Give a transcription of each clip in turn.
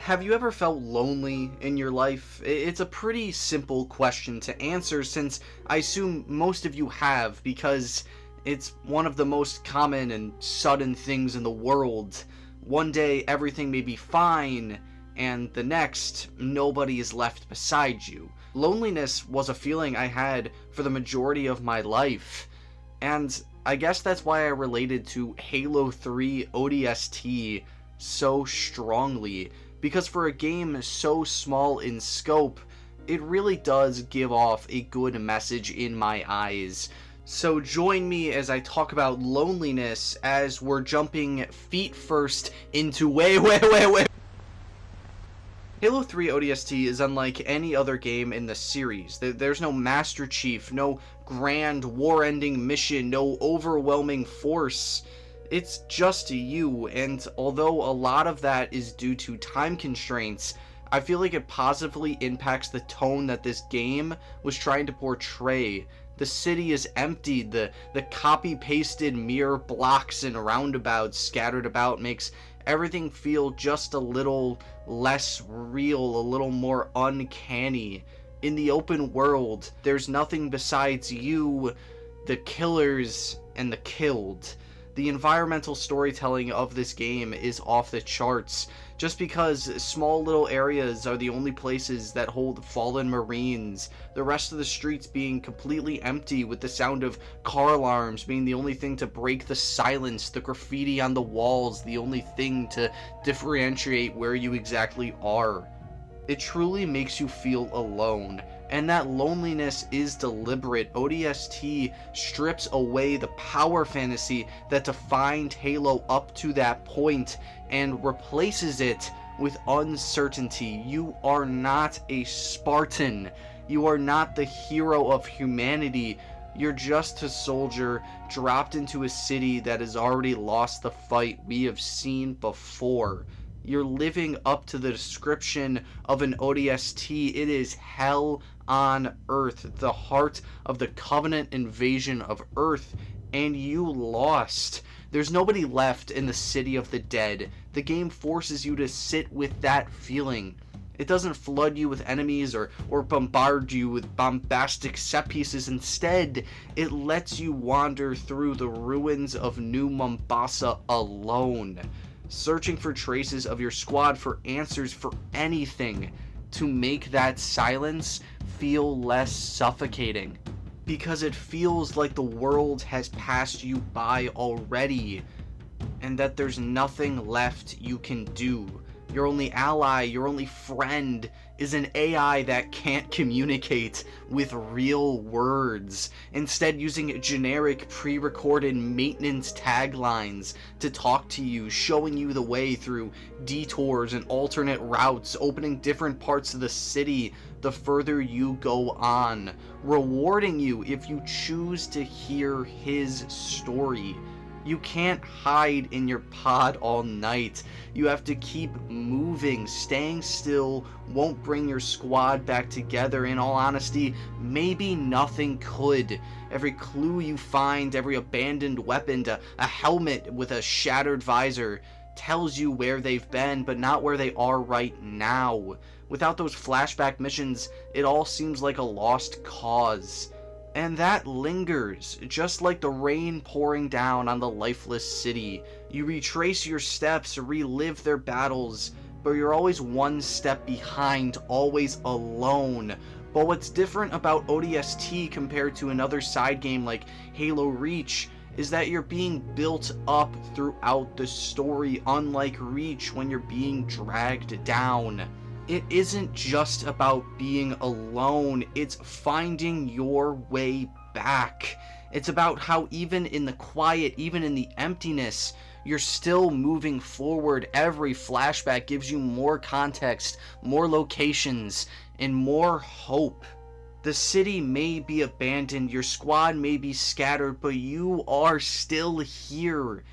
Have you ever felt lonely in your life? It's a pretty simple question to answer, since I assume most of you have, because it's one of the most common and sudden things in the world. One day everything may be fine, and the next, nobody is left beside you. Loneliness was a feeling I had for the majority of my life, and I guess that's why I related to Halo 3 ODST so strongly. Because for a game so small in scope, it really does give off a good message in my eyes. So join me as I talk about loneliness as we're jumping feet first into Halo 3 ODST is unlike any other game in the series. There's no Master Chief, no grand war-ending mission, no overwhelming force. It's just you, and although a lot of that is due to time constraints, I feel like it positively impacts the tone that this game was trying to portray. The city is empty, the copy-pasted mere blocks and roundabouts scattered about makes everything feel just a little less real, a little more uncanny. In the open world, there's nothing besides you, the killers, and the killed. The environmental storytelling of this game is off the charts, just because small little areas are the only places that hold fallen Marines, the rest of the streets being completely empty with the sound of car alarms being the only thing to break the silence, the graffiti on the walls the only thing to differentiate where you exactly are. It truly makes you feel alone, and that loneliness is deliberate. ODST strips away the power fantasy that defined Halo up to that point and replaces it with uncertainty. You are not a Spartan. You are not the hero of humanity. You're just a soldier dropped into a city that has already lost the fight we have seen before. You're living up to the description of an ODST. It is hell on Earth, the heart of the Covenant invasion of Earth, and you lost. There's nobody left in the city of the dead. The game forces you to sit with that feeling. It doesn't flood you with enemies or bombard you with bombastic set pieces. Instead, it lets you wander through the ruins of New Mombasa alone, searching for traces of your squad, for answers, for anything to make that silence feel less suffocating. Because it feels like the world has passed you by already, and that there's nothing left you can do. Your only ally, your only friend, is an AI that can't communicate with real words, instead using generic pre-recorded maintenance taglines to talk to you, showing you the way through detours and alternate routes, opening different parts of the city the further you go on, rewarding you if you choose to hear his story. You can't hide in your pod all night. You have to keep moving. Staying still won't bring your squad back together. In all honesty, maybe nothing could. Every clue you find, every abandoned weapon, a helmet with a shattered visor, tells you where they've been, but not where they are right now. Without those flashback missions, it all seems like a lost cause. And that lingers, just like the rain pouring down on the lifeless city. You retrace your steps, relive their battles, but you're always one step behind, always alone. But what's different about ODST compared to another side game like Halo Reach is that you're being built up throughout the story, unlike Reach when you're being dragged down. It isn't just about being alone, it's finding your way back. It's about how even in the quiet, even in the emptiness, you're still moving forward. Every flashback gives you more context, more locations, and more hope. The city may be abandoned, your squad may be scattered, but you are still here.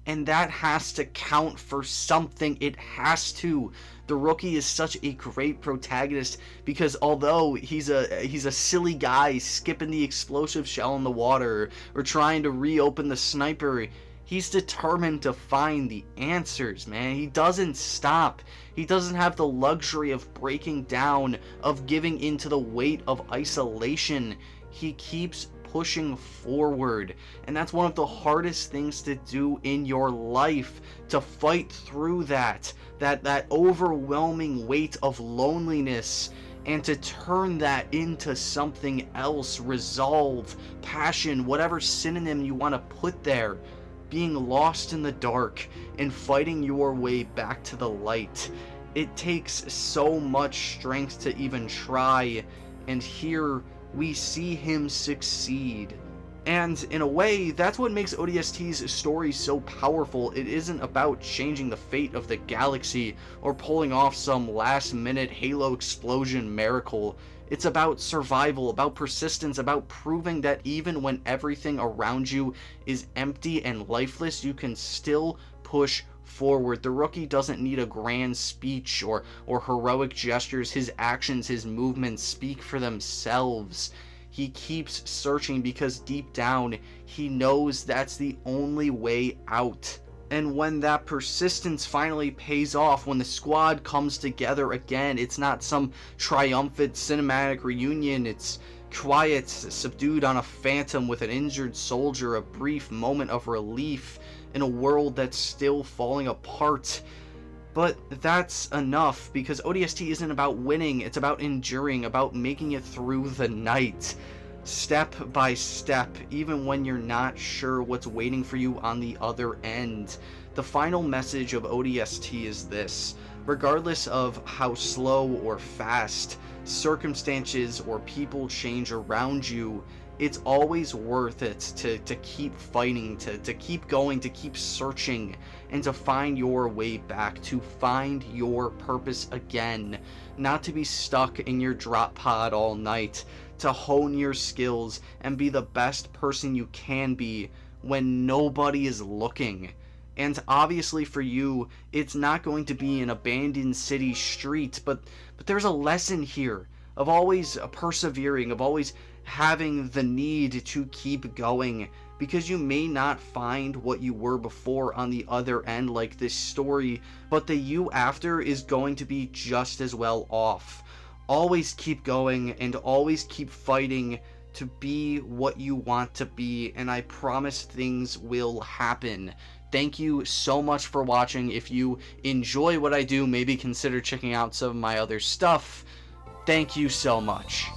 And that has to count for something. It has to. The rookie is such a great protagonist because although he's a silly guy skipping the explosive shell in the water or trying to reopen the sniper, He's determined to find the answers, man. He doesn't stop. He doesn't have the luxury of breaking down, of giving into the weight of isolation. He keeps pushing forward, and that's one of the hardest things to do in your life, to fight through that overwhelming weight of loneliness, and to turn that into something else. Resolve, passion, whatever synonym you want to put there. Being lost in the dark and fighting your way back to the light. It takes so much strength to even try, and here we see him succeed. And in a way, that's what makes ODST's story so powerful. It isn't about changing the fate of the galaxy or pulling off some last-minute Halo explosion miracle. It's about survival, about persistence, about proving that even when everything around you is empty and lifeless, you can still push forward. The rookie doesn't need a grand speech or heroic gestures. His actions, his movements speak for themselves. He keeps searching because deep down, he knows that's the only way out. And when that persistence finally pays off, when the squad comes together again, it's not some triumphant cinematic reunion. It's quiet, subdued on a phantom with an injured soldier, a brief moment of relief in a world that's still falling apart. But that's enough, because ODST isn't about winning, it's about enduring, about making it through the night. Step by step, even when you're not sure what's waiting for you on the other end. The final message of ODST is this: regardless of how slow or fast circumstances or people change around you, it's always worth it to keep fighting, to keep going, to keep searching, and to find your way back, to find your purpose again. Not to be stuck in your drop pod all night, to hone your skills and be the best person you can be when nobody is looking. And obviously for you, it's not going to be an abandoned city street, but there's a lesson here of always persevering, of always having the need to keep going, because you may not find what you were before on the other end like this story, but the you after is going to be just as well off. Always keep going and always keep fighting to be what you want to be, and I promise things will happen. Thank you so much for watching. If you enjoy what I do, maybe consider checking out some of my other stuff. Thank you so much.